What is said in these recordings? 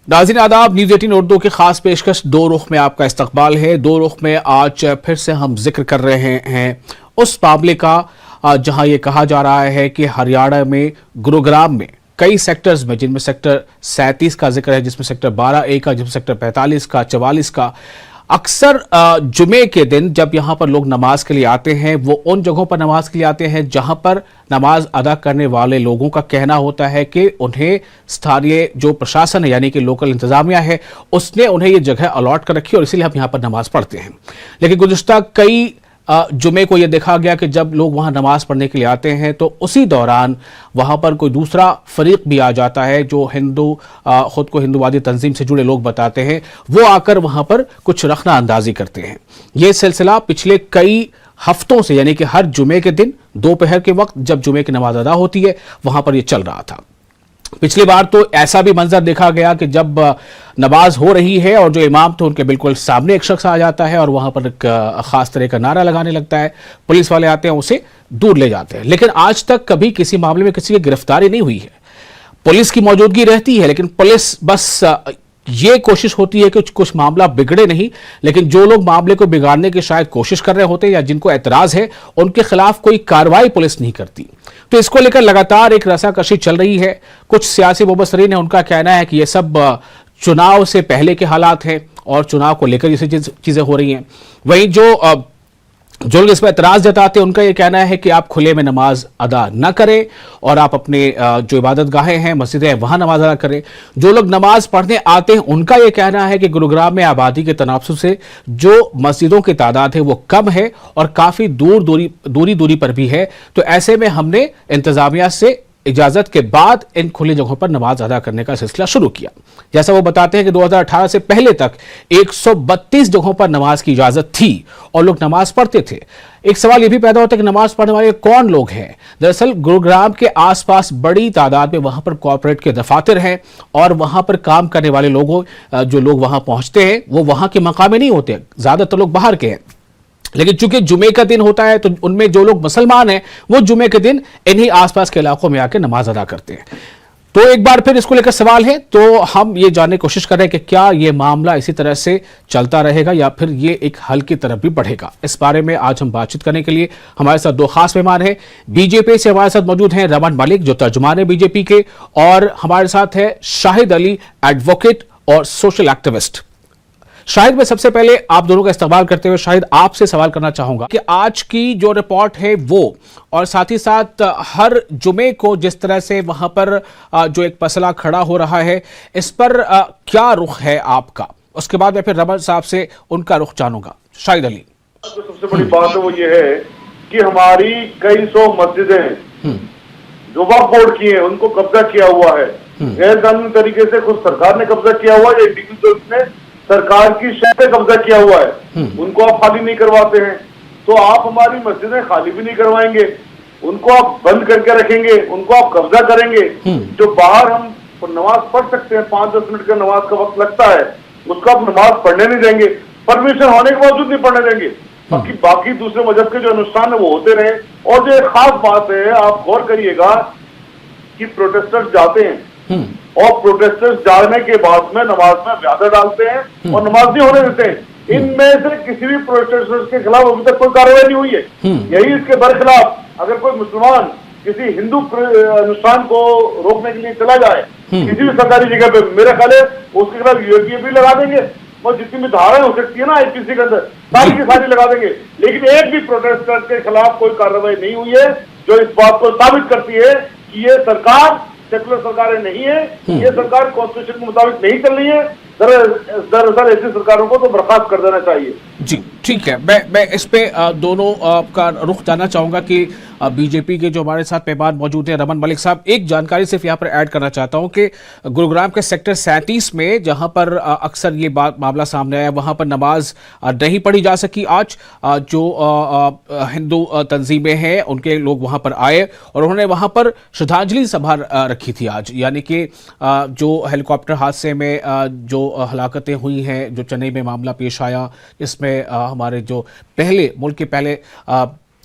नाज़रीन आदाब, न्यूज़ 18 उर्दू की खास पेशकश दो रुख में आपका इस्तकबाल है। दो रुख में आज फिर से हम जिक्र कर रहे हैं उस मामले का जहां ये कहा जा रहा है कि हरियाणा में गुरुग्राम में कई सेक्टर्स में, जिनमें सेक्टर 37 का जिक्र है, जिसमें सेक्टर 12A का, जिसमें सेक्टर 45 का, 44 का, अक्सर जुमे के दिन जब यहाँ पर लोग नमाज के लिए आते हैं, वो उन जगहों पर नमाज के लिए आते हैं जहाँ पर नमाज अदा करने वाले लोगों का कहना होता है कि उन्हें स्थानीय जो प्रशासन है, यानी कि लोकल इंतजामिया है, उसने उन्हें ये जगह अलॉट कर रखी और इसीलिए हम यहाँ पर नमाज पढ़ते हैं। लेकिन गुज़िश्ता कई जुमे को यह देखा गया कि जब लोग वहां नमाज पढ़ने के लिए आते हैं तो उसी दौरान वहां पर कोई दूसरा फरीक भी आ जाता है जो खुद को हिंदूवादी तंजीम से जुड़े लोग बताते हैं, वो आकर वहां पर कुछ रखना अंदाजी करते हैं। यह सिलसिला पिछले कई हफ्तों से, यानी कि हर जुमे के दिन दोपहर के वक्त जब जुमे की नमाज अदा होती है वहां पर यह चल रहा था। पिछली बार तो ऐसा भी मंजर देखा गया कि जब नमाज हो रही है और जो इमाम थे उनके बिल्कुल सामने एक शख्स आ जाता है और वहां पर एक खास तरह का नारा लगाने लगता है, पुलिस वाले आते हैं, उसे दूर ले जाते हैं। लेकिन आज तक कभी किसी मामले में किसी की गिरफ्तारी नहीं हुई है। पुलिस की मौजूदगी रहती है, लेकिन पुलिस बस ये कोशिश होती है कि कुछ मामला बिगड़े नहीं, लेकिन जो लोग मामले को बिगाड़ने की शायद कोशिश कर रहे होते हैं या जिनको एतराज है, उनके खिलाफ कोई कार्रवाई पुलिस नहीं करती। तो इसको लेकर लगातार एक रसाकशी चल रही है। कुछ सियासी मुबस्सरीन है, उनका कहना है कि ये सब चुनाव से पहले के हालात हैं और चुनाव को लेकर ये चीजें हो रही हैं। वहीं जो लोग इस पर एतराज जताते हैं, उनका यह कहना है कि आप खुले में नमाज अदा न करें और आप अपने जो इबादत गाहें हैं, मस्जिदें हैं, वहां नमाज अदा करें। जो लोग नमाज पढ़ने आते हैं, उनका यह कहना है कि गुरुग्राम में आबादी के तनासुब से जो मस्जिदों की तादाद है वो कम है और काफी दूरी पर भी है। तो ऐसे में हमने इंतजामिया से इजाजत के बाद इन खुली जगहों पर नमाज अदा करने का सिलसिला शुरू किया। जैसा वो बताते हैं कि 2018 से पहले तक 132 जगहों पर नमाज की इजाजत थी और लोग नमाज पढ़ते थे। एक सवाल यह भी पैदा होता है कि नमाज पढ़ने वाले कौन लोग हैं। दरअसल गुरुग्राम के आसपास बड़ी तादाद में वहां पर कॉर्पोरेट के दफातर हैं और वहां पर काम करने वाले जो लोग वहां पहुंचते हैं वो वहां के मकामी नहीं होते, ज्यादातर लोग बाहर के हैं। लेकिन चूंकि जुमे का दिन होता है तो उनमें जो लोग मुसलमान हैं वो जुमे के दिन इन्हीं आसपास के इलाकों में आकर नमाज अदा करते हैं। तो एक बार फिर इसको लेकर सवाल है, तो हम ये जानने की कोशिश कर रहे हैं कि क्या ये मामला इसी तरह से चलता रहेगा या फिर ये एक हल की तरफ भी बढ़ेगा। इस बारे में आज हम बातचीत करने के लिए हमारे साथ दो खास मेहमान हैं। बीजेपी से हमारे साथ मौजूद हैं रमन मलिक, जो तर्जुमान है बीजेपी के, और हमारे साथ है शाहिद अली, एडवोकेट और सोशल एक्टिविस्ट। शाहिद, मैं सबसे पहले आप दोनों का इस्तेमाल करते हुए शाहिद आपसे सवाल करना चाहूंगा कि आज की जो रिपोर्ट है वो, और साथ ही साथ हर जुमे को जिस तरह से वहां पर जो एक मसला खड़ा हो रहा है, इस पर क्या रुख है आपका? उसके बाद मैं फिर रमन साहब से उनका रुख जानूंगा। शाहिद अली। सबसे बड़ी बात है वो ये है कि हमारी कई सौ मस्जिदें जो वक्फ बोर्ड की है उनको कब्जा किया हुआ है, गैर कानूनी तरीके से खुद सरकार ने कब्जा किया हुआ है, इंडिविजुअल्स ने सरकार की शहर पे कब्जा किया हुआ है, उनको आप खाली नहीं करवाते हैं। तो आप हमारी मस्जिदें खाली भी नहीं करवाएंगे, उनको आप बंद करके रखेंगे, उनको आप कब्जा करेंगे। जो बाहर हम नमाज पढ़ सकते हैं, 5-10 मिनट का नमाज का वक्त लगता है, उसको आप नमाज पढ़ने नहीं देंगे, परमिशन होने के बावजूद नहीं पढ़ने देंगे। बाकी दूसरे मजहब के जो अनुष्ठान है वो होते रहे। और जो एक खास बात है, आप गौर करिएगा कि प्रोटेस्टर्स जाते हैं और प्रोटेस्टर्स जाने के बाद में नमाज में व्यादा डालते हैं और नमाज नहीं होने देते हैं। इनमें से किसी भी प्रोटेस्टर्स के खिलाफ अभी तक कोई कार्रवाई नहीं हुई है। यही इसके बरखिलाफ अगर कोई मुसलमान किसी हिंदू अनुष्ठान को रोकने के लिए चला जाए किसी भी सरकारी जगह पे, मेरा ख्याल है उसके खिलाफ यूएपीए भी लगा देंगे और जितनी भी धाराएं हो सकती है ना आईपीसी के अंदर, सारी की सारी लगा देंगे। लेकिन एक भी प्रोटेस्टर के खिलाफ कोई कार्रवाई नहीं हुई है, जो इस बात को साबित करती है कि ये सरकार सेकुलर सरकारें नहीं है, ये सरकार कॉन्स्टिट्यूशन के मुताबिक नहीं चल रही है। दरअसल ऐसी सरकारों को तो बर्खास्त कर देना चाहिए। जी ठीक है, मैं इस पे दोनों का रुख जानना चाहूंगा कि बीजेपी के जो हमारे साथ मेहमान मौजूद हैं रमन मलिक साहब, एक जानकारी सिर्फ यहाँ पर ऐड करना चाहता हूँ कि गुरुग्राम के सेक्टर 37 में जहाँ पर अक्सर ये मामला सामने आया, वहाँ पर नमाज नहीं पढ़ी जा सकी आज। जो हिंदू तंजीमें हैं उनके लोग वहाँ पर आए और उन्होंने वहाँ पर श्रद्धांजलि सभा रखी थी आज, यानी कि जो हेलीकॉप्टर हादसे में जो हलाकतें हुई हैं, जो चेन्नई में मामला पेश आया, इसमें हमारे जो मुल्क के पहले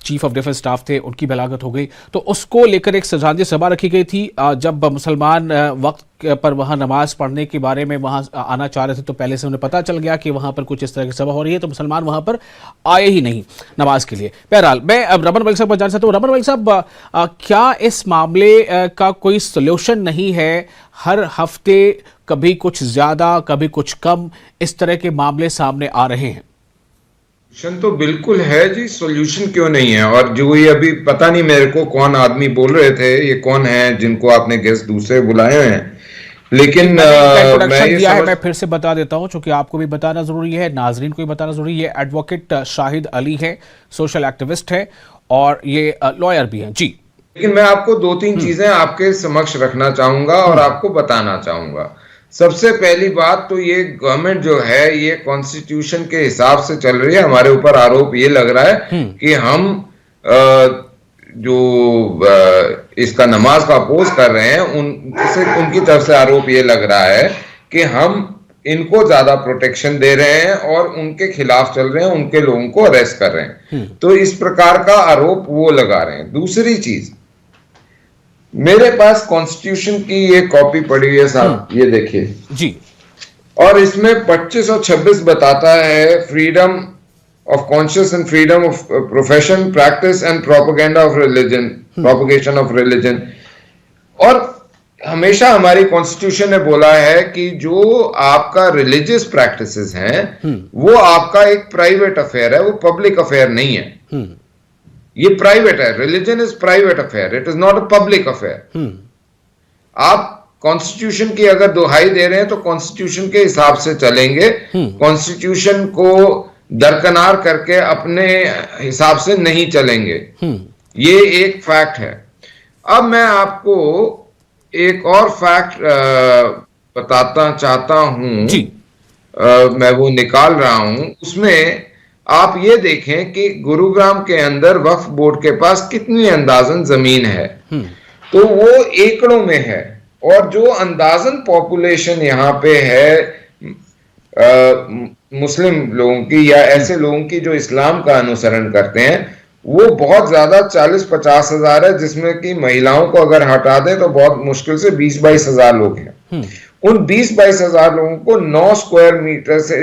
चीफ ऑफ डिफेंस स्टाफ थे, उनकी भी हलाकत हो गई। तो उसको लेकर एक श्रद्धांजलि सभा रखी गई थी। जब मुसलमान वक्त पर वहां नमाज पढ़ने के बारे में वहां आना चाह रहे थे तो पहले से उन्हें पता चल गया कि वहां पर कुछ इस तरह की सभा हो रही है, तो मुसलमान वहां पर आए ही नहीं नमाज के लिए। बहरहाल मैं अब रमन मलिक साहब को जानना चाहता हूँ। रमन मलिक साहब, क्या इस मामले का कोई सोल्यूशन नहीं है? हर हफ्ते कभी कुछ ज्यादा कभी कुछ कम इस तरह के मामले सामने आ रहे हैं। सोल्यूशन तो बिल्कुल है जी, सोल्यूशन क्यों नहीं है। और जो ये अभी पता नहीं मेरे को कौन आदमी बोल रहे थे, ये कौन है जिनको आपने गेस्ट दूसरे बुलाए हैं, लेकिन मैं फिर से बता देता हूं, चूंकि आपको भी बताना जरूरी है, नाजरीन को भी बताना जरूरी है। एडवोकेट शाहिद अली है, सोशल एक्टिविस्ट है और ये लॉयर भी हैं जी। लेकिन मैं आपको दो तीन चीजें आपके समक्ष रखना चाहूंगा और आपको बताना चाहूंगा। सबसे पहली बात तो ये गवर्नमेंट जो है ये कॉन्स्टिट्यूशन के हिसाब से चल रही है। हमारे ऊपर आरोप ये लग रहा है कि हम इसका नमाज का अपोज कर रहे हैं, उनकी तरफ से आरोप ये लग रहा है कि हम इनको ज्यादा प्रोटेक्शन दे रहे हैं और उनके खिलाफ चल रहे हैं, उनके लोगों को अरेस्ट कर रहे हैं। तो इस प्रकार का आरोप वो लगा रहे हैं। दूसरी चीज, मेरे पास कॉन्स्टिट्यूशन की ये कॉपी पड़ी हुई है साहब, ये देखिए जी, और इसमें 25 और 26 बताता है freedom of conscious and freedom of profession, practice and propaganda of religion, propagation of religion. और हमेशा हमारी कॉन्स्टिट्यूशन ने बोला है कि जो आपका रिलीजियस प्रैक्टिसेस हैं वो आपका एक प्राइवेट अफेयर है, वो पब्लिक अफेयर नहीं है। ये प्राइवेट है, religion is private affair, it is not a public affair. आप कॉन्स्टिट्यूशन की अगर दुहाई दे रहे हैं तो कॉन्स्टिट्यूशन के हिसाब से चलेंगे, कॉन्स्टिट्यूशन को दरकिनार करके अपने हिसाब से नहीं चलेंगे। ये एक फैक्ट है। अब मैं आपको एक और फैक्ट बताता चाहता हूं, मैं वो निकाल रहा हूं। उसमें आप ये देखें कि गुरुग्राम के अंदर वक्फ बोर्ड के पास कितनी अंदाजन जमीन है, तो वो एकड़ों में है। और जो अंदाजन पॉपुलेशन यहाँ पे है मुस्लिम लोगों की या ऐसे लोगों की जो इस्लाम का अनुसरण करते हैं, वो बहुत ज्यादा 40-50 हजार है, जिसमें कि महिलाओं को अगर हटा दें तो बहुत मुश्किल से 20-22 हजार लोग हैं। उन 20-22 हजार लोगों को 9 स्क्वायर मीटर से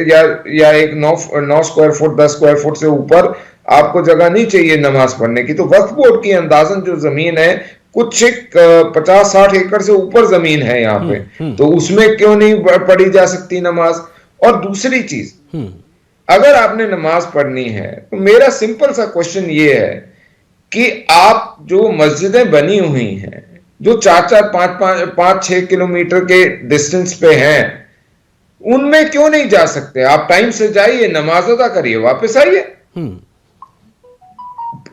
या एक 9 स्क्वायर फुट 10 स्क्वायर फुट से ऊपर आपको जगह नहीं चाहिए नमाज पढ़ने की। तो वक्फ बोर्ड की अंदाजन जो जमीन है कुछ 50-60 एकड़ से ऊपर जमीन है यहाँ पे, तो उसमें क्यों नहीं पढ़ी जा सकती नमाज। और दूसरी चीज, अगर आपने नमाज पढ़नी है तो मेरा सिंपल सा क्वेश्चन ये है कि आप जो मस्जिदें बनी हुई हैं जो 4-5-6 किलोमीटर के डिस्टेंस पे हैं, उनमें क्यों नहीं जा सकते? आप टाइम से जाइए, नमाज अदा करिए, वापस आइए।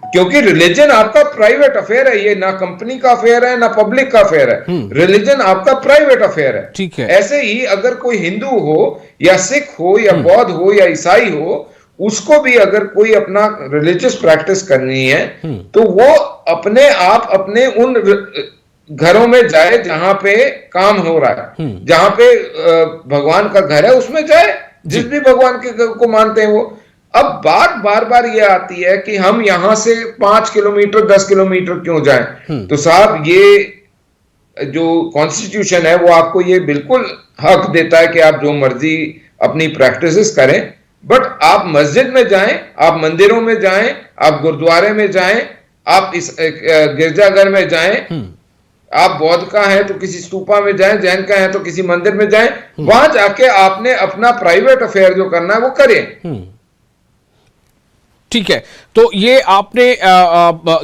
क्योंकि रिलीजन आपका प्राइवेट अफेयर है, ये ना कंपनी का अफेयर है ना पब्लिक का अफेयर है। रिलीजन आपका प्राइवेट अफेयर है। ठीक है। ऐसे ही अगर कोई हिंदू हो या सिख हो या बौद्ध हो या ईसाई हो, उसको भी अगर कोई अपना रिलीजियस प्रैक्टिस करनी है तो वो अपने आप अपने उन घरों में जाए जहां पे काम हो रहा है, जहां पे भगवान का घर है उसमें जाए, जिस भी भगवान के को मानते हैं वो। अब बात बार बार ये आती है कि हम यहां से 5 किलोमीटर 10 किलोमीटर क्यों जाएं? तो साहब, ये जो कॉन्स्टिट्यूशन है वो आपको ये बिल्कुल हक देता है कि आप जो मर्जी अपनी प्रैक्टिसेस करें, बट आप मस्जिद में जाएं, आप मंदिरों में जाएं, आप गुरुद्वारे में जाएं, आप इस गिरजाघर में जाएं, आप बौद्ध का है तो किसी स्तूपा में जाएं, जैन का है तो किसी मंदिर में जाएं, वहां जाके आपने अपना प्राइवेट अफेयर जो करना है वो करें। ठीक है, तो ये आपने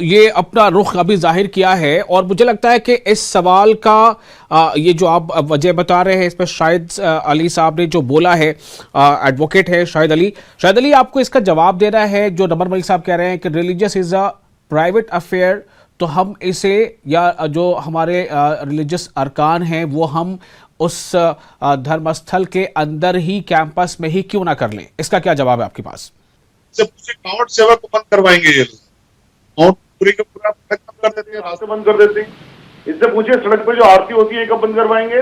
ये अपना रुख अभी जाहिर किया है और मुझे लगता है कि इस सवाल का ये जो आप वजह बता रहे हैं, इस पर शाहिद अली साहब ने जो बोला है, एडवोकेट है शाहिद अली आपको इसका जवाब दे रहा है जो रमन मलिक साहब कह रहे हैं कि religious is a private affair, तो हम इसे या जो हमारे रिलीजियस अरकान हैं वो हम उस धर्मस्थल के अंदर ही कैंपस में ही क्यों ना कर लें? इसका क्या जवाब है आपके पास? से पूछे कांवड़ सेवा को बंद करवाएंगे ये लोग, पूरी का पूरा खत्म कर देते हैं, रास्ते बंद कर देते हैं। इससे पूछिए सड़क पे जो आरती होती है कब बंद करवाएंगे?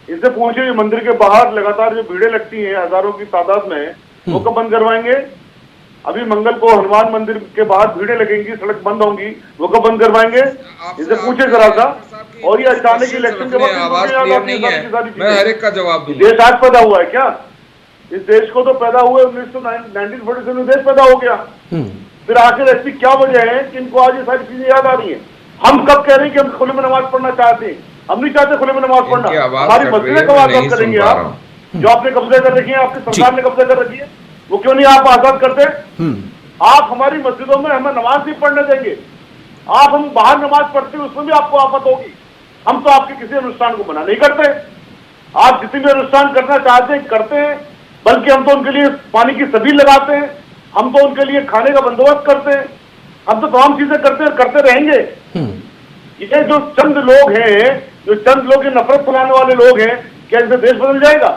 इससे पूछिए मंदिर के बाहर लगातार जो भीड़ें लगती हैं हजारों की तादाद में, वो कब बंद करवाएंगे? अभी मंगल को हनुमान मंदिर के बाहर भीड़ें लगेंगी, सड़क बंद होंगी, वो कब बंद करवाएंगे? इसे पूछे जरा सा। और ये अचानक इलेक्शन के बाद आवाज क्लियर नहीं है, मैं हर एक का जवाब दूंगा। देश आज पैदा हुआ है क्या? इस देश को तो पैदा हुए 1947 में देश पैदा हो गया। फिर आखिर ऐसी क्या वजह है कि इनको आज ये सारी चीजें याद आ रही है? हम कब कह रहे हैं कि हम खुले में नमाज पढ़ना चाहते हैं? हम नहीं चाहते खुले में नमाज पढ़ना। हमारी मस्जिदें कब आजाद करेंगे आप? जो आपने कब्जे कर रखी है, आपकी सरकार ने कब्जे कर रखी है, वो क्यों नहीं आप आजाद करते? आप हमारी मस्जिदों में हमें नमाज नहीं पढ़ने देंगे। आप हम बाहर नमाज पढ़ते हैं, उसमें भी आपको आफत होगी। हम तो आपके किसी अनुष्ठान को मना नहीं करते। आप जितने भी अनुष्ठान करना चाहते हैं करते हैं, बल्कि हम तो उनके लिए पानी की सब्जी लगाते हैं, हम तो उनके लिए खाने का बंदोबस्त करते हैं, हम तो तमाम चीजें करते हैं, करते रहेंगे। ये जो चंद लोग हैं, जो चंद लोग नफरत फैलाने वाले लोग हैं, क्या इनसे देश बदल जाएगा?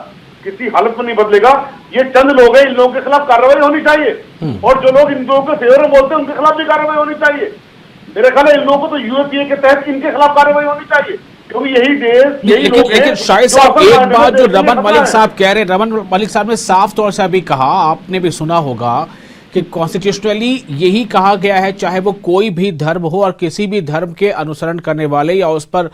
किसी हालत में नहीं बदलेगा। ये चंद लोग हैं, इन लोगों के खिलाफ कार्रवाई होनी चाहिए। और जो लोग इन लोगों के फेवर में बोलते हैं, उनके खिलाफ भी कार्रवाई होनी चाहिए। मेरे ख्याल है इन लोगों को तो यूएपीए के तहत इनके खिलाफ कार्रवाई होनी चाहिए, क्योंकि यही देश, यही लोग हैं। लेकिन शायद साहब एक बात जो रमन मलिक साहब कह रहे हैं, रमन मलिक साहब ने साफ तौर से अभी कहा, आपने भी सुना होगा कि कॉन्स्टिट्यूशनली यही कहा गया है, चाहे वो कोई भी धर्म हो और किसी भी धर्म के अनुसरण करने वाले या उस पर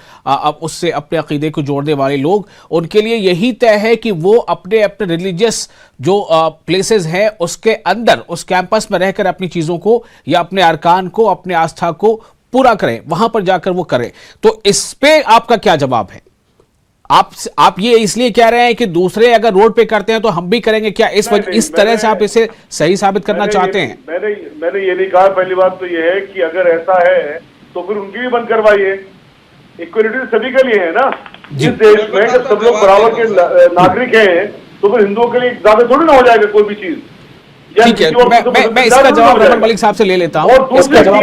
उससे अपने अकीदे को जोड़ने वाले लोग, उनके लिए यही तय है कि वो अपने अपने रिलीजियस जो प्लेसेस हैं उसके अंदर, उस कैंपस में रहकर अपनी चीजों को या अपने अरकान को, अपने आस्था को पूरा करें, वहां पर जाकर वो करें। तो इस पे आपका क्या जवाब है? आप ये इसलिए कह रहे हैं कि दूसरे अगर रोड पे करते हैं तो हम भी करेंगे क्या? इस तरह से आप इसे सही साबित करना चाहते हैं? मैंने ये नहीं कहा। पहली बात तो ये है कि अगर ऐसा है तो फिर उनकी भी बंद करवाइए। इक्वलिटी सभी के लिए है ना इस देश में। जब सब लोग बराबर के नागरिक हैं तो फिर हिंदुओं के लिए ज्यादा थोड़ी ना हो जाएगा कोई भी चीज। ठीक है, मैं इसका जवाब रमन मलिक साहब से ले लेता हूँ। इसका जवाब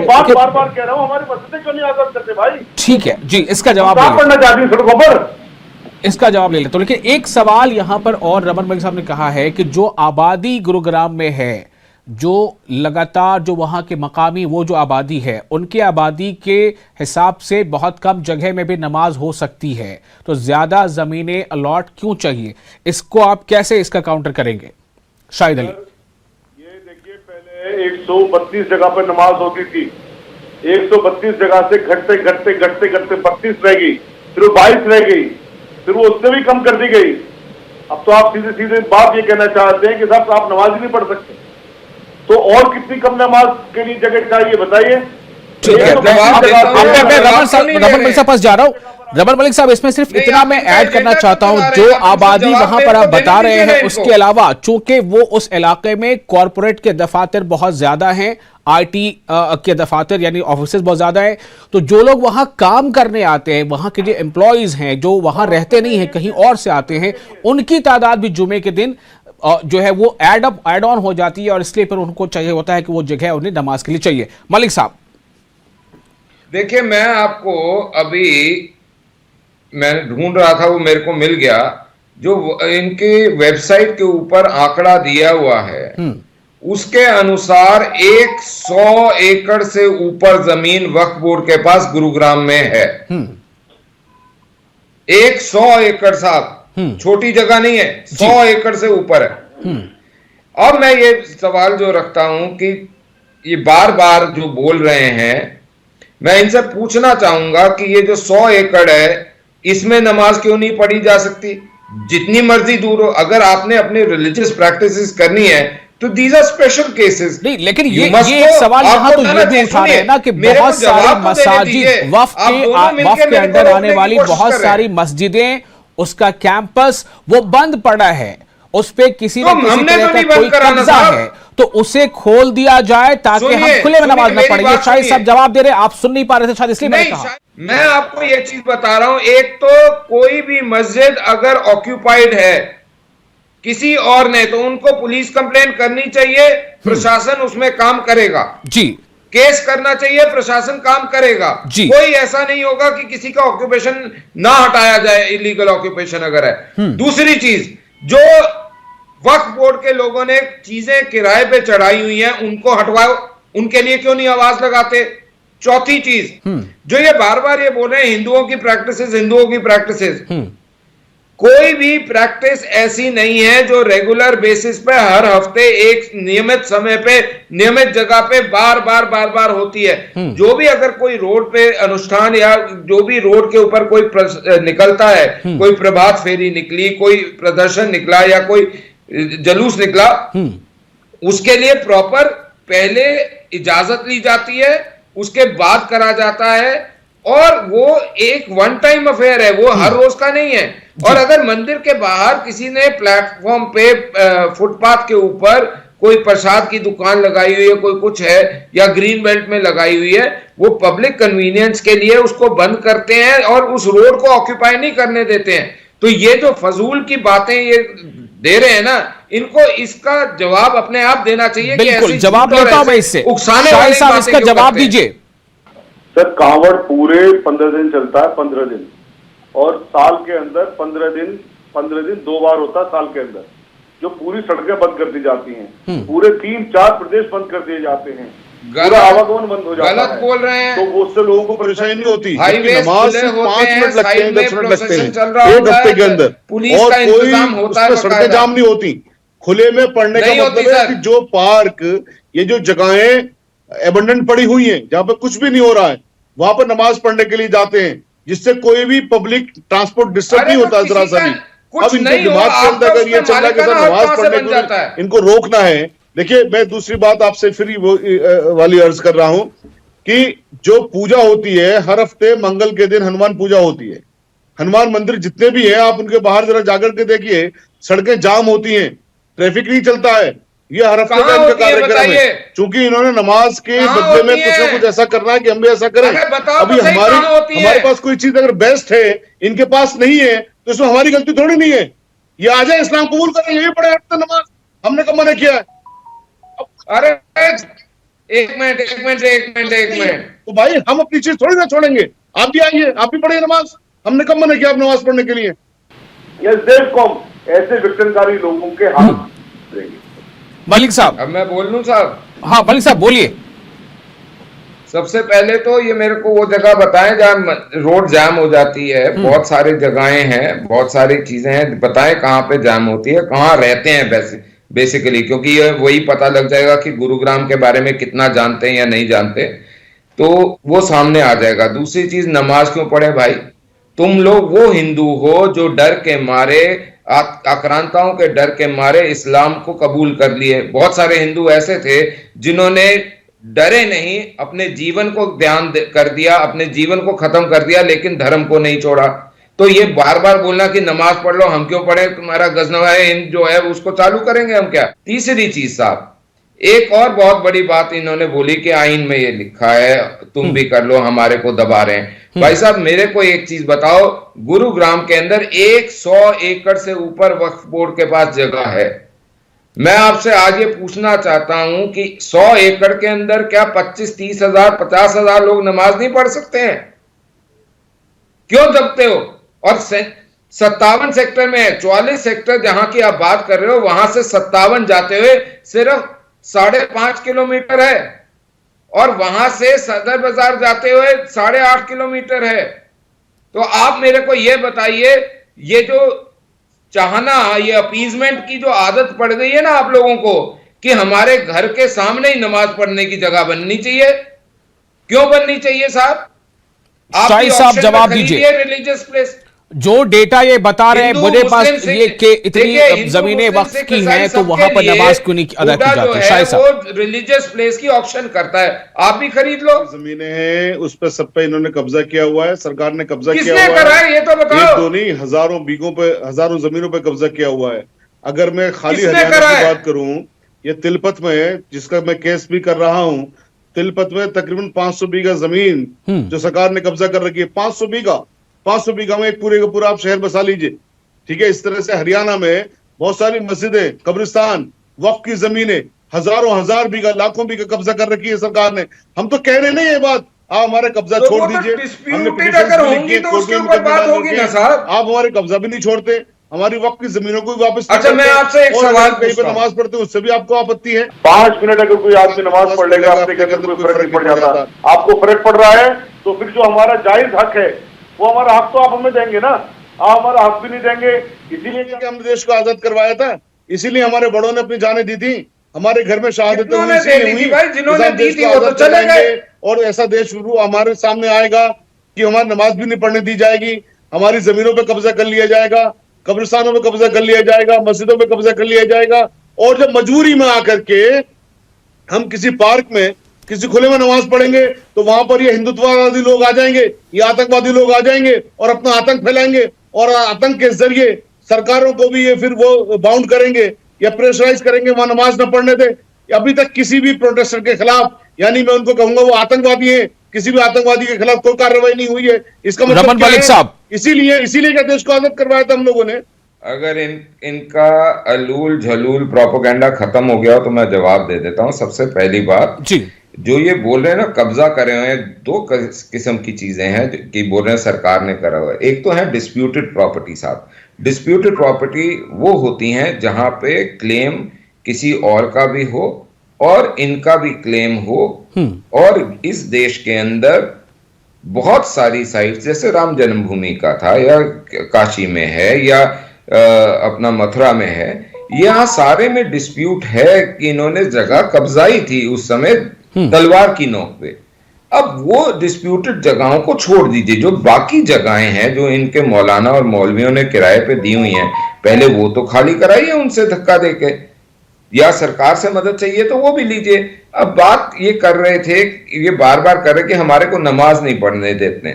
बार बार कह रहा हूँ, हमारी मस्जिदें क्यों नहीं आजाद करते भाई? ठीक है जी, इसका जवाब पढ़ना चाहती हूँ सड़कों पर, इसका जवाब ले लेता हूं। लेकिन एक सवाल यहां पर और रमन मलिक साहब ने कहा है कि जो आबादी गुरुग्राम में है, जो लगातार जो वहां के मकामी वो जो आबादी है, उनके आबादी के हिसाब से बहुत कम जगह में भी नमाज हो सकती है, तो ज्यादा जमीनें अलॉट क्यों चाहिए? इसको आप कैसे इसका काउंटर करेंगे शाहिद अली? ये देखिए, पहले 132 जगह पर नमाज होती थी। 132 जगह से घटते घटते घटते घटते 32 रह गई, फिर 22 रह गई, फिर वो उससे भी कम कर दी गई। अब तो आप सीधे सीधे बात ये कहना चाहते हैं कि साहब आप नमाज ही नहीं पढ़ सकते, तो और कितनी कम नमाज के लिए जगह चाहिए बताइए? रमन मलिक साहब पास जा रहा हूं। रमन मलिक साहब, इसमें सिर्फ इतना मैं ऐड करना चाहता हूं, जो आबादी वहां पर आप बता रहे हैं उसके अलावा, चूंकि वो उस इलाके में कॉरपोरेट के दफातर बहुत ज्यादा हैं, आईटी के दफातर यानी ऑफिसेज बहुत ज्यादा है, तो जो लोग वहां काम करने आते हैं, वहां के जो एम्प्लॉयज हैं, जो वहां रहते नहीं हैं, कहीं और से आते हैं, उनकी तादाद भी जुमे के दिन जो है वो एड ऑन हो जाती है, और इसलिए फिर उनको चाहिए होता है कि वो जगह उन्हें नमाज के लिए चाहिए। मलिक साहब देखिए, मैं आपको अभी मैं ढूंढ रहा था, वो मेरे को मिल गया, जो इनके वेबसाइट के ऊपर आंकड़ा दिया हुआ है, उसके अनुसार 100 एकड़ से ऊपर जमीन वक्फ बोर्ड के पास गुरुग्राम में है। 100 एकड़ साहब, छोटी जगह नहीं है, 100 एकड़ से ऊपर है। अब मैं ये सवाल जो रखता हूं कि ये बार बार जो बोल रहे हैं, मैं इनसे पूछना चाहूंगा कि ये जो 100 एकड़ है, इसमें नमाज क्यों नहीं पढ़ी जा सकती? जितनी मर्जी दूर हो, अगर आपने अपने रिलीजियस प्रैक्टिसेस करनी है तो दीज आर स्पेशल केसेस। नहीं, लेकिन ये एक सवाल यहाँ तो ये भी उठा रहे हैं ना कि बहुत सारी मसाजिद वक्फ के अंदर आने वाली बहुत सारी मस्जिदें, उसका कैंपस वो बंद पड़ा है, उस पे किसी न किसी तरह का कोई कब्जा है, तो उसे खोल दिया जाए ताकि हम खुले में नमाज न पढ़े। ये शायद सब जवाब दे रहे, आप सुन नहीं पा रहे थे शायद, इसलिए मैंने कहा। मैं आपको ये चीज बता रहा हूं, एक तो कोई भी मस्जिद अगर ऑक्यूपाइड है किसी और ने, तो उनको पुलिस कंप्लेन करनी चाहिए, प्रशासन उसमें काम करेगा जी, केस करना चाहिए, प्रशासन काम करेगा जी। कोई ऐसा नहीं होगा कि किसी का ऑक्यूपेशन ना हटाया जाए, इलीगल ऑक्यूपेशन अगर है। दूसरी चीज, जो वक्फ बोर्ड के लोगों ने चीजें किराए पे चढ़ाई हुई हैं, उनको हटवाओ, उनके लिए क्यों नहीं आवाज लगाते? चौथी चीज, जो ये बार बार ये बोल रहे हैं हिंदुओं की प्रैक्टिसेस, हिंदुओं की प्रैक्टिसेस, कोई भी प्रैक्टिस ऐसी नहीं है जो रेगुलर बेसिस पे हर हफ्ते एक नियमित समय पे नियमित जगह पे बार बार होती है। जो भी अगर कोई रोड पे अनुष्ठान या जो भी रोड के ऊपर कोई निकलता है, कोई प्रभात फेरी निकली, कोई प्रदर्शन निकला या कोई जुलूस निकला, उसके लिए प्रॉपर पहले इजाजत ली जाती है, उसके बाद करा जाता है, और वो एक वन टाइम अफेयर है, वो हर रोज का नहीं है। और अगर मंदिर के बाहर किसी ने प्लेटफॉर्म पे फुटपाथ के ऊपर कोई प्रसाद की दुकान लगाई हुई है, कोई कुछ है, या ग्रीन बेल्ट में लगाई हुई है, वो पब्लिक कन्वीनियंस के लिए उसको बंद करते हैं और उस रोड को ऑक्यूपाई नहीं करने देते हैं। तो ये जो फजूल की बातें ये दे रहे हैं ना, इनको इसका जवाब अपने आप देना चाहिए। बिल्कुल, जवाब लेता हूं मैं इससे। उकसाने शाहिद वाली साहब, बातें इसका क्यों जवाब करते हैं? दीजिए। सर, कांवड़ पूरे 15 दिन चलता है, 15 दिन, और साल के अंदर 15 दिन 2 बार होता है साल के अंदर, जो पूरी सड़कें बंद कर दी जाती हैं, पूरे 3-4 प्रदेश बंद कर दिए जाते हैं, पूरा आवागमन बंद हो जाता है। गलत बोल रहे हैं। तो उससे लोगों को परेशानी नहीं होती। हाईवे नमाज से 5 मिनट लगते हैं, 10 मिनट लगते हैं एक हफ्ते के अंदर, पुलिस और का कोई इंतजाम होता है, उसमें सड़कें जाम नहीं होती। खुले में पढ़ने का नहीं मतलब होती, है सर। कि जो पार्क, ये जो जगहें एबंडन पड़ी हुई हैं, जहां पे कुछ भी नहीं हो रहा है, वहां पर नमाज पढ़ने के लिए जाते हैं, जिससे कोई भी पब्लिक ट्रांसपोर्ट डिस्टर्ब नहीं होता जरा सा भी। अब इनके दिमाग के अंदर अगर ये चल रहा है कि सर नमाज पढ़ने के लिए इनको रोकना है। देखिए, मैं दूसरी बात आपसे फिर वो वाली अर्ज कर रहा हूं कि जो पूजा होती है हर हफ्ते मंगल के दिन, हनुमान पूजा होती है, हनुमान मंदिर जितने भी हैं, आप उनके बाहर जरा जाकर के देखिए, सड़कें जाम होती हैं, ट्रैफिक नहीं चलता है। ये हर हफ्ते का इनका कार्यक्रम है, चूंकि इन्होंने नमाज के बदले में कुछ ना कुछ ऐसा करना है कि हम भी ऐसा करें। अभी हमारे पास कोई चीज अगर बेस्ट है, इनके पास नहीं है, तो इसमें हमारी गलती थोड़ी नहीं है। ये आ जाए, इस्लाम कबूल करें, ये भी पढ़े हफ्ते नमाज, हमने कब मना किया है? अरे एक मिनट, तो भाई हम अपनी चीज थोड़ी ना छोड़ेंगे। आप भी आइए, आप भी पढ़िए नमाज, हमने कब मना किया आप नमाज पढ़ने के लिए? ये देश को ऐसे विघटनकारी लोगों के हाथ देंगे। मलिक साहब, अब मैं बोल लूं साहब? हाँ मलिक साहब बोलिए। सबसे पहले तो ये मेरे को वो जगह बताएं जहां रोड जाम हो जाती है। बहुत सारी जगहें हैं, बहुत सारी चीजें हैं, बताएं कहाँ पे जाम होती है, कहाँ रहते हैं बेसिकली, क्योंकि ये वही पता लग जाएगा कि गुरुग्राम के बारे में कितना जानते हैं या नहीं जानते, तो वो सामने आ जाएगा। दूसरी चीज, नमाज क्यों पढ़े भाई? तुम लोग वो हिंदू हो जो डर के मारे, आक्रांताओं के डर के मारे इस्लाम को कबूल कर लिए। बहुत सारे हिंदू ऐसे थे जिन्होंने डरे नहीं, अपने जीवन को कर दिया, अपने जीवन को खत्म कर दिया, लेकिन धर्म को नहीं छोड़ा। तो ये बार बार बोलना कि नमाज पढ़ लो, हम क्यों पढ़े, तुम्हारा गजनवाए हिंद जो है उसको चालू करेंगे हम क्या? तीसरी चीज साहब, एक और बहुत बड़ी बात इन्होंने बोली कि आईन में ये लिखा है, तुम भी कर लो, हमारे को दबा रहे हैं। भाई साहब, मेरे को एक चीज बताओ, गुरुग्राम के अंदर 100 एकड़ से ऊपर वक्फ बोर्ड के पास जगह है। मैं आपसे आज ये पूछना चाहता हूं कि 100 एकड़ के अंदर क्या 25-30 हजार 50 हजार लोग नमाज नहीं पढ़ सकते हैं? क्यों दबते हो? और 57 सेक्टर में है, 44 सेक्टर जहां की आप बात कर रहे हो, वहां से 57 जाते हुए सिर्फ 5.5 किलोमीटर है, और वहां से सदर बाजार जाते हुए 8.5 किलोमीटर है। तो आप मेरे को यह बताइए, ये जो चाहना, ये अपीजमेंट की जो आदत पड़ गई है ना आप लोगों को, कि हमारे घर के सामने ही नमाज पढ़ने की जगह बननी चाहिए, क्यों बननी चाहिए साहब? शाहिद साहब जवाब दीजिए। रिलीजियस प्लेस जो डेटा ये बता रहे हैं मेरे पास, ये कि इतनी जमीनें वक्फ की हैं, तो वहां पर नमाज क्यों नहीं अदा की जाती? शाहिद साहब, वो रिलीजियस प्लेस की ऑप्शन करता है, आप भी खरीद लो। जमीनें हैं, उस पर सब पे इन्होंने कब्जा किया हुआ है, सरकार ने कब्जा किया किसने हुआ करा है ये तो बताओ। एक दो नहीं, हजारों बीघों पे, हजारों जमीनों पे कब्जा किया हुआ है। अगर मैं खाली किसने हरियाणा करा की है? बात करूं, ये तिलपत में, जिसका मैं केस भी कर रहा हूं, तिलपत में तकरीबन 500 बीघा जमीन जो सरकार ने कब्जा कर रखी है। 500 बीघा में एक पूरे का पूरा आप शहर बसा लीजिए, ठीक है। इस तरह से हरियाणा में बहुत सारी मस्जिदें, कब्रिस्तान, वक्फ की जमीनें, हजारों हजार बीघा, लाखों बीघा कब्जा कर रखी है सरकार ने। हम तो कह रहे नहीं ये बात, आप हमारे कब्जा तो छोड़ वो तो दीजिए। डिस्प्यूटेड अगर होंगी तो उसके ऊपर बात होगी ना साहब। आप हमारे कब्जा भी नहीं छोड़ते, हमारी वक्त की जमीनों को भी वापस। अच्छा, मैं आपसे एक सवाल कहीं पर नमाज पढ़ते उससे भी आपको आपत्ति है? 5 मिनट अगर कोई आदमी नमाज पढ़ लेगा, आपके अंदर कोई फर्क नहीं पड़ जाता। आपको फर्क पड़ रहा है तो फिर जो हमारा जायज हक है, वो हमारा हक तो आप हमें देंगे ना। आप हमारा हक भी नहीं देंगे, इसीलिए कि हमने देश को आजाद करवाया था, इसीलिए हमारे बड़ों ने अपनी जानें दी थी, हमारे घर में शहादत कितनों हुई ने इसीलिए दे दी हुई थी भाई, जिन्होंने हम दी देश थी को वो तो आजाद चले करवाएंगे गए। और ऐसा देश हमारे सामने आएगा कि हमारी नमाज भी नहीं पढ़ने दी जाएगी, हमारी जमीनों पे कब्जा कर लिया जाएगा, कब्रिस्तानों पे कब्जा कर लिया जाएगा, मस्जिदों पे कब्जा कर लिया जाएगा, और जब मजबूरी में आकर के हम किसी पार्क में किसी खुले में नमाज पढ़ेंगे तो वहां पर ये हिंदुत्ववादी लोग आ जाएंगे, ये आतंकवादी लोग आ जाएंगे और अपना आतंक फैलाएंगे, और आतंक के जरिए सरकारों को भी ये फिर वो बाउंड करेंगे या प्रेशराइज करेंगे वहां नमाज न पढ़ने दे। अभी तक किसी भी प्रोटेस्टर के खिलाफ, यानी मैं उनको कहूंगा वो आतंकवादी है, किसी भी आतंकवादी के खिलाफ कोई कार्रवाई नहीं हुई है। इसका मतलब रमन क्या मलिक है? साहब, इसीलिए क्या देश को आजाद करवाया था हम लोगों ने? अगर इनका अलूल झलूल प्रोपेगेंडा खत्म हो गया हो तो मैं जवाब दे देता हूं। सबसे पहली बात, जी जो ये बोल रहे हैं ना कब्जा करे हुए हैं, दो किस्म की चीजें हैं कि बोल रहे हैं सरकार ने करा हुआ है। एक तो है डिस्प्यूटेड प्रॉपर्टी। साहब, डिस्प्यूटेड प्रॉपर्टी वो होती हैं जहां पे क्लेम किसी और का भी हो और इनका भी क्लेम हो, और इस देश के अंदर बहुत सारी साइट्स, जैसे राम जन्मभूमि का था या काशी में है या अपना मथुरा में है, यहाँ सारे में डिस्प्यूट है कि इन्होंने जगह कब्जाई थी उस समय तलवार की नोक पे। अब वो डिस्प्यूटेड जगहों को छोड़ दीजिए, जो बाकी जगहें हैं जो इनके मौलाना और मौलवियों ने किराए पे दी हुई हैं, पहले वो तो खाली कराइए उनसे धक्का देके, या सरकार से मदद चाहिए तो वो भी लीजिए। अब बात ये कर रहे थे, ये बार बार कर रहे कि हमारे को नमाज नहीं पढ़ने देते।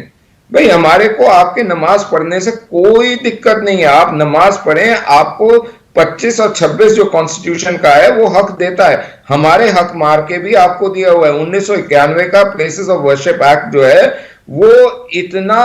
भाई, हमारे को आपके नमाज पढ़ने से कोई दिक्कत नहीं है, आप नमाज पढ़ें, आपको 25 और 26 जो कॉन्स्टिट्यूशन का है वो हक देता है, हमारे हक मार के भी आपको दिया हुआ है। 1991 का प्लेसेस ऑफ वर्शिप एक्ट जो है वो इतना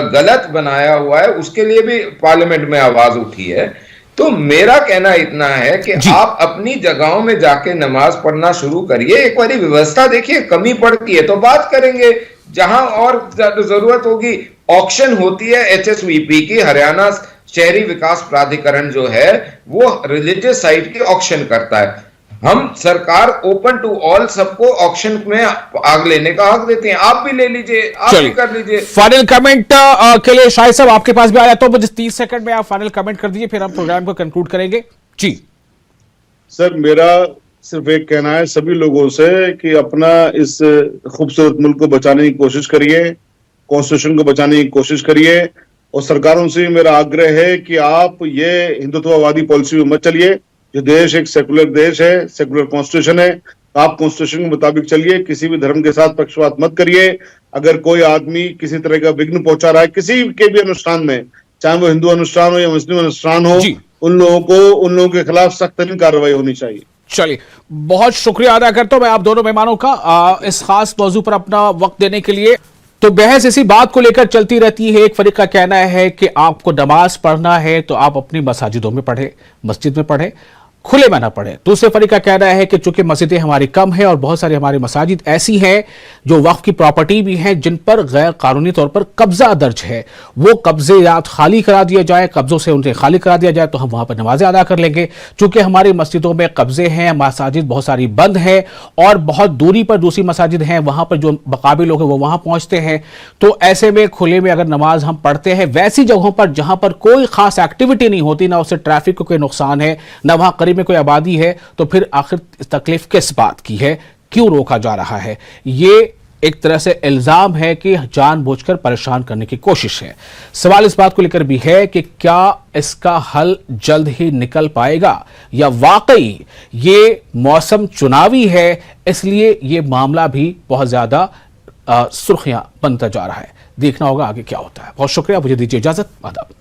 गलत बनाया हुआ है, उसके लिए भी पार्लियामेंट में आवाज उठी है। तो मेरा कहना इतना है कि आप अपनी जगहों में जाके नमाज पढ़ना शुरू करिए, एक बार व्यवस्था देखिए, कमी पड़ती है तो बात करेंगे। जहां और जरूरत होगी, ऑक्शन होती है HSVP की, हरियाणा शहरी विकास प्राधिकरण जो है वो रिलीजियस साइट की ऑक्शन करता है। हम सरकार ओपन टू ऑल, सबको ऑक्शन में आग लेने का हक देते हैं, आप भी ले लीजिए, आप भी कर लीजिए। फाइनल कमेंट के लिए शाहिद साहब आपके पास भी आ जाता हूं, मुझे 30 सेकंड में आप फाइनल कमेंट कर दीजिए, फिर हम प्रोग्राम को कंक्लूड करेंगे। जी सर, मेरा सिर्फ एक कहना है सभी लोगों से कि अपना इस खूबसूरत मुल्क को बचाने की कोशिश करिए, कॉन्स्टिट्यूशन को बचाने की कोशिश करिए, और सरकारों से मेरा आग्रह है कि आप ये हिंदुत्ववादी पॉलिसी में मत चलिए। जो देश एक सेकुलर देश है, सेकुलर कॉन्स्टिट्यूशन है, आप कॉन्स्टिट्यूशन के मुताबिक चलिए, किसी भी धर्म के साथ पक्षपात मत करिए। अगर कोई आदमी किसी तरह का विघ्न पहुंचा रहा है किसी के भी अनुष्ठान में, चाहे वो हिंदू अनुष्ठान हो या मुस्लिम अनुष्ठान हो, उन लोगों के खिलाफ सख्त तरीन कार्रवाई होनी चाहिए। चलिए, बहुत शुक्रिया अदा करता हूं मैं आप दोनों मेहमानों का इस खास मौजू पर अपना वक्त देने के लिए। तो बहस इसी बात को लेकर चलती रहती है। एक फरीक का कहना है कि आपको नमाज पढ़ना है तो आप अपनी मसाजिदों में पढ़े, मस्जिद में पढ़े, खुले में ना पढ़े। दूसरे फरीक का कहना है कि चूंकि मस्जिदें हमारी कम है और बहुत सारी हमारी मसाजिद ऐसी हैं जो वक्फ की प्रॉपर्टी भी हैं जिन पर गैर कानूनी तौर पर कब्जा दर्ज है, वो कब्जे या खाली करा दिया जाए, कब्जों से उनसे खाली करा दिया जाए तो हम वहां पर नमाजें अदा कर लेंगे। चूंकि हमारी मस्जिदों में कब्जे हैं, मसाजिद बहुत सारी बंद है और बहुत दूरी पर दूसरी मसाजिद हैं, वहां पर जो बकाबी लोग हैं वो वहां पहुंचते हैं, तो ऐसे में खुले में अगर नमाज हम पढ़ते हैं वैसी जगहों पर जहां पर कोई खास एक्टिविटी नहीं होती, ना उससे ट्रैफिक को कोई नुकसान है, ना वहां करीब में कोई आबादी है, तो फिर आखिर तकलीफ किस बात की है, क्यों रोका जा रहा है? ये एक तरह से इल्जाम है कि जानबूझकर परेशान करने की कोशिश है। सवाल इस बात को लेकर भी है कि क्या इसका हल जल्द ही निकल पाएगा या वाकई ये मौसम चुनावी है इसलिए ये मामला भी बहुत ज्यादा सुर्खियां बनता जा रहा है। देखना होगा आगे क्या होता है। बहुत शुक्रिया, मुझे दीजिए इजाजत, आदाब।